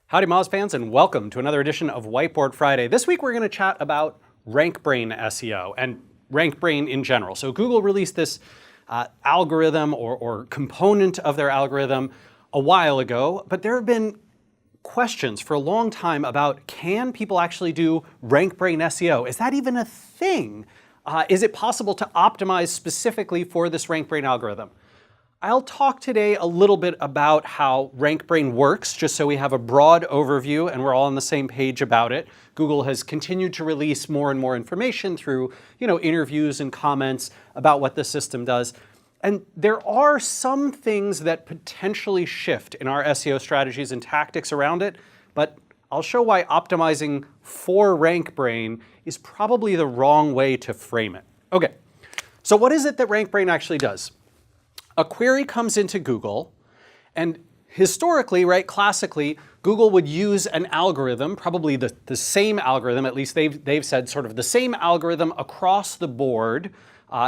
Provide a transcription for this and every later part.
Howdy Moz fans, and welcome to another edition of Whiteboard Friday. This week we're going to chat about RankBrain SEO and RankBrain in general. So Google released this algorithm or component of their algorithm a while ago, but there have been questions for a long time about, can people actually do RankBrain SEO? Is that even a thing? Is it possible to optimize specifically for this RankBrain algorithm? I'll talk today a little bit about how RankBrain works, just so we have a broad overview and we're all on the same page about it. Google has continued to release more and more information through, interviews and comments about what the system does. And there are some things that potentially shift in our SEO strategies and tactics around it, but I'll show why optimizing for RankBrain is probably the wrong way to frame it. Okay, so what is it that RankBrain actually does? A query comes into Google, and historically, classically, Google would use an algorithm, probably the same algorithm, at least they've said sort of the same algorithm across the board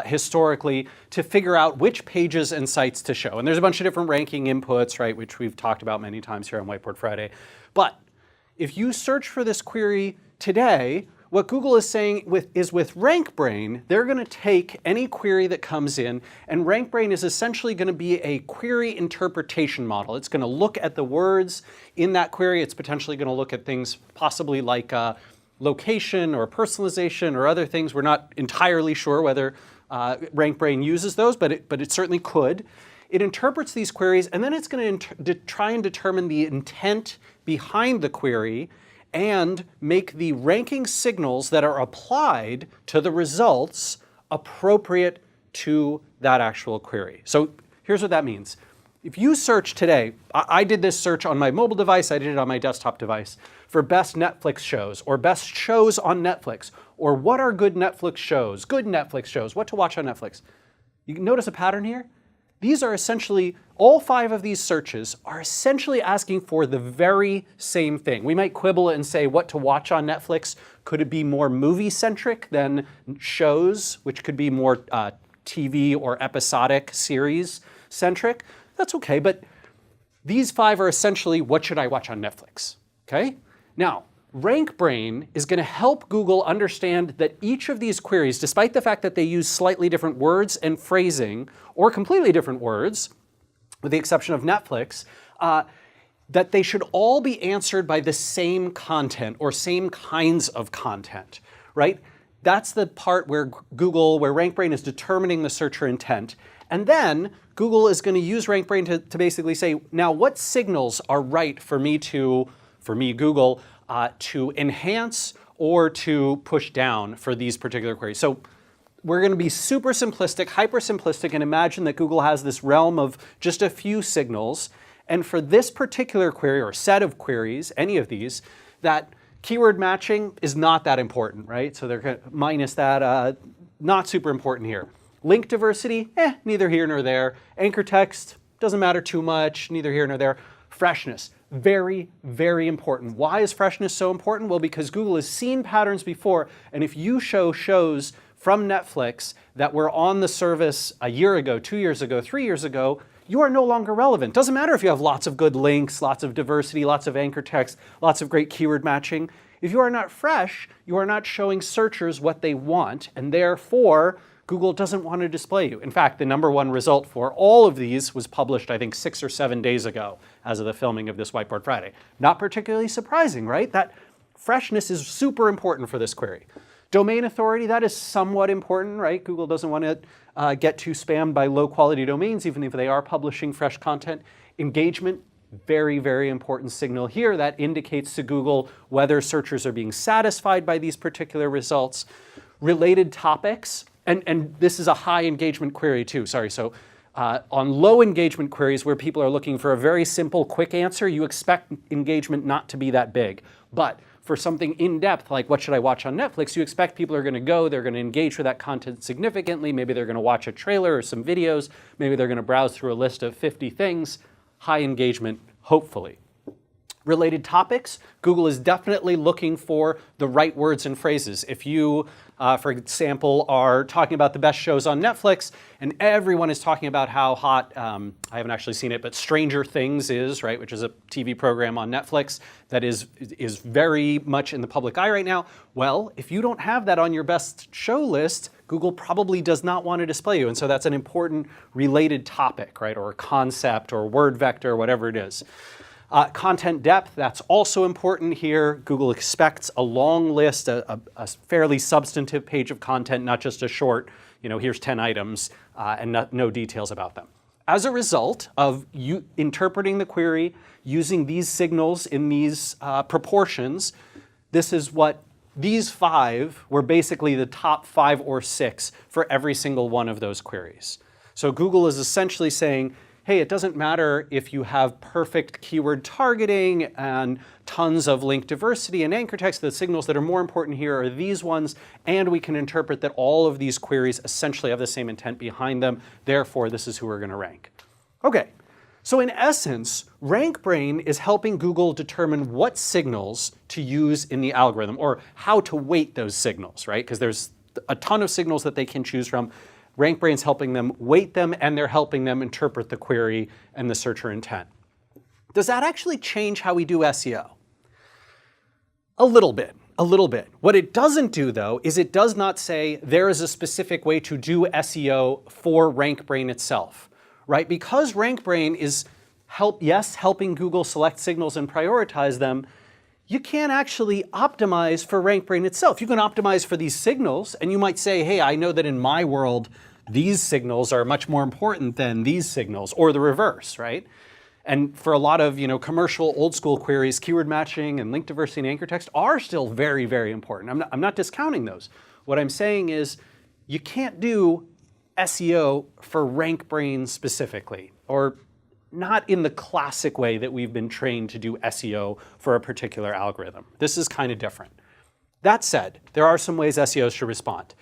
historically, to figure out which pages and sites to show. And there's a bunch of different ranking inputs, which we've talked about many times here on Whiteboard Friday. But if you search for this query today, what Google is saying with RankBrain, they're going to take any query that comes in, and RankBrain is essentially going to be a query interpretation model. It's going to look at the words in that query. It's potentially going to look at things possibly like location or personalization or other things. We're not entirely sure whether RankBrain uses those, but it certainly could. It interprets these queries, and then it's going to try and determine the intent behind the query and make the ranking signals that are applied to the results appropriate to that actual query. So here's what that means. If you search today, I did this search on my mobile device, I did it on my desktop device, for best Netflix shows, or best shows on Netflix, or what are good Netflix shows, what to watch on Netflix. You can notice a pattern here? These are essentially, all 5 of these searches are essentially asking for the very same thing. We might quibble and say what to watch on Netflix. Could it be more movie-centric than shows, which could be more TV or episodic series-centric? That's okay, but these 5 are essentially, what should I watch on Netflix? Okay? Now, RankBrain is going to help Google understand that each of these queries, despite the fact that they use slightly different words and phrasing, or completely different words, with the exception of Netflix, that they should all be answered by the same content or same kinds of content, right? That's the part where RankBrain is determining the searcher intent. And then Google is going to use RankBrain to basically say, now what signals are right for me, Google, to enhance or to push down for these particular queries. So we're going to be super simplistic, hyper simplistic, and imagine that Google has this realm of just a few signals. And for this particular query or set of queries, any of these, that keyword matching is not that important, right? So they're minus that, not super important here. Link diversity, neither here nor there. Anchor text, doesn't matter too much, neither here nor there. Freshness, very, very important. Why is freshness so important? Well, because Google has seen patterns before, and if you show shows from Netflix that were on the service a year ago, 2 years ago, 3 years ago, you are no longer relevant. Doesn't matter if you have lots of good links, lots of diversity, lots of anchor text, lots of great keyword matching. If you are not fresh, you are not showing searchers what they want, and therefore, Google doesn't want to display you. In fact, the #1 result for all of these was published, I think, 6 or 7 days ago as of the filming of this Whiteboard Friday. Not particularly surprising, right? That freshness is super important for this query. Domain authority, that is somewhat important, right? Google doesn't want to get too spammed by low-quality domains, even if they are publishing fresh content. Engagement, very, very important signal here. That indicates to Google whether searchers are being satisfied by these particular results. Related topics, and this is a high engagement query too, sorry. So on low engagement queries where people are looking for a very simple, quick answer, you expect engagement not to be that big. But for something in-depth, like what should I watch on Netflix, you expect people are going to go, they're going to engage with that content significantly. Maybe they're going to watch a trailer or some videos. Maybe they're going to browse through a list of 50 things. High engagement, hopefully. Related topics, Google is definitely looking for the right words and phrases. If you, for example, are talking about the best shows on Netflix and everyone is talking about how hot, I haven't actually seen it, but Stranger Things is, right, which is a TV program on Netflix that is very much in the public eye right now. Well, if you don't have that on your best show list, Google probably does not want to display you. And so that's an important related topic, right, or a concept or word vector, whatever it is. Content depth, that's also important here. Google expects a long list, a fairly substantive page of content, not just a short, here's 10 items and no details about them. As a result of you interpreting the query using these signals in these proportions, this is what these 5 were basically the top 5 or 6 for every single one of those queries. So Google is essentially saying, hey, it doesn't matter if you have perfect keyword targeting and tons of link diversity and anchor text. The signals that are more important here are these ones, and we can interpret that all of these queries essentially have the same intent behind them. Therefore, this is who we're going to rank. Okay, so in essence, RankBrain is helping Google determine what signals to use in the algorithm or how to weight those signals, right? Because there's a ton of signals that they can choose from. RankBrain's helping them weight them, and they're helping them interpret the query and the searcher intent. Does that actually change how we do SEO? A little bit. What it doesn't do, though, is it does not say there is a specific way to do SEO for RankBrain itself, right? Because RankBrain is helping Google select signals and prioritize them, you can't actually optimize for RankBrain itself. You can optimize for these signals, and you might say, hey, I know that in my world, these signals are much more important than these signals, or the reverse, right? And for a lot of commercial old school queries, keyword matching and link diversity and anchor text are still very, very important. I'm not discounting those. What I'm saying is you can't do SEO for RankBrain specifically, or not in the classic way that we've been trained to do SEO for a particular algorithm. This is kind of different. That said, there are some ways SEOs should respond.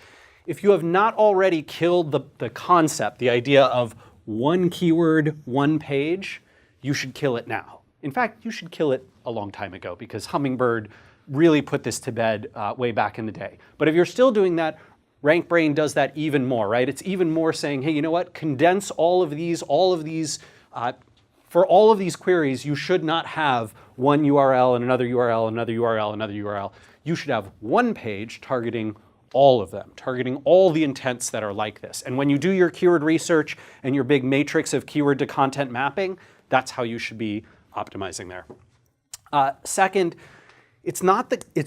If you have not already killed the concept, the idea of one keyword, one page, you should kill it now. In fact, you should kill it a long time ago because Hummingbird really put this to bed way back in the day. But if you're still doing that, RankBrain does that even more, right? It's even more saying, hey, you know what? Condense all of these, for all of these queries, you should not have one URL and another URL, another URL, another URL. You should have one page targeting all of them, targeting all the intents that are like this. And when you do your keyword research and your big matrix of keyword to content mapping, that's how you should be optimizing there. Second, it's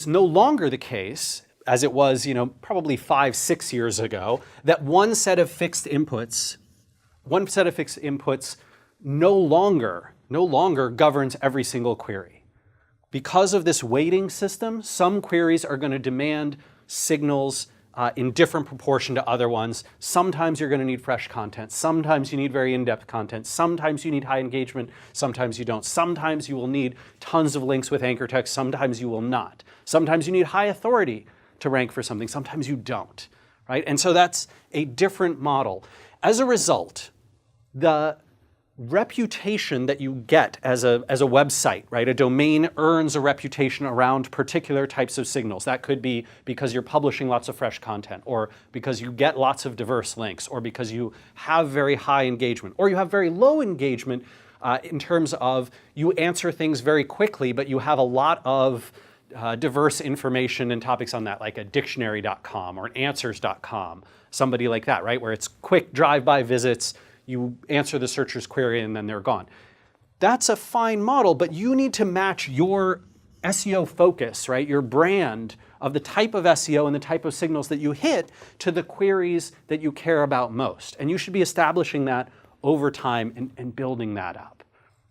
no longer the case, as it was probably 5-6 years ago, that one set of fixed inputs no longer governs every single query. Because of this weighting system, some queries are going to demand signals in different proportion to other ones. Sometimes you're going to need fresh content. Sometimes you need very in-depth content. Sometimes you need high engagement. Sometimes you don't. Sometimes you will need tons of links with anchor text. Sometimes you will not. Sometimes you need high authority to rank for something. Sometimes you don't, right? And so that's a different model. As a result, the reputation that you get as a website, right? A domain earns a reputation around particular types of signals. That could be because you're publishing lots of fresh content, or because you get lots of diverse links, or because you have very high engagement, or you have very low engagement in terms of you answer things very quickly, but you have a lot of diverse information and topics on that, like a dictionary.com or an answers.com, somebody like that, right? Where it's quick drive-by visits, you answer the searcher's query and then they're gone. That's a fine model, but you need to match your SEO focus, right? Your brand of the type of SEO and the type of signals that you hit to the queries that you care about most. And you should be establishing that over time and building that up,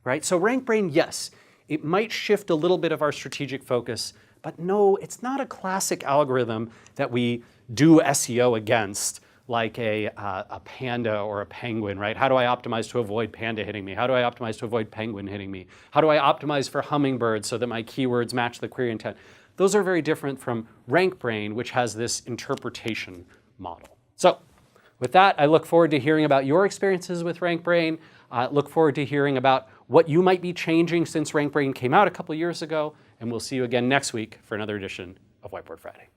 right? So RankBrain, yes, it might shift a little bit of our strategic focus, but no, it's not a classic algorithm that we do SEO against, like a panda or a penguin, right? How do I optimize to avoid panda hitting me? How do I optimize to avoid penguin hitting me? How do I optimize for hummingbird so that my keywords match the query intent? Those are very different from RankBrain, which has this interpretation model. So with that, I look forward to hearing about your experiences with RankBrain. Look forward to hearing about what you might be changing since RankBrain came out a couple years ago, and we'll see you again next week for another edition of Whiteboard Friday.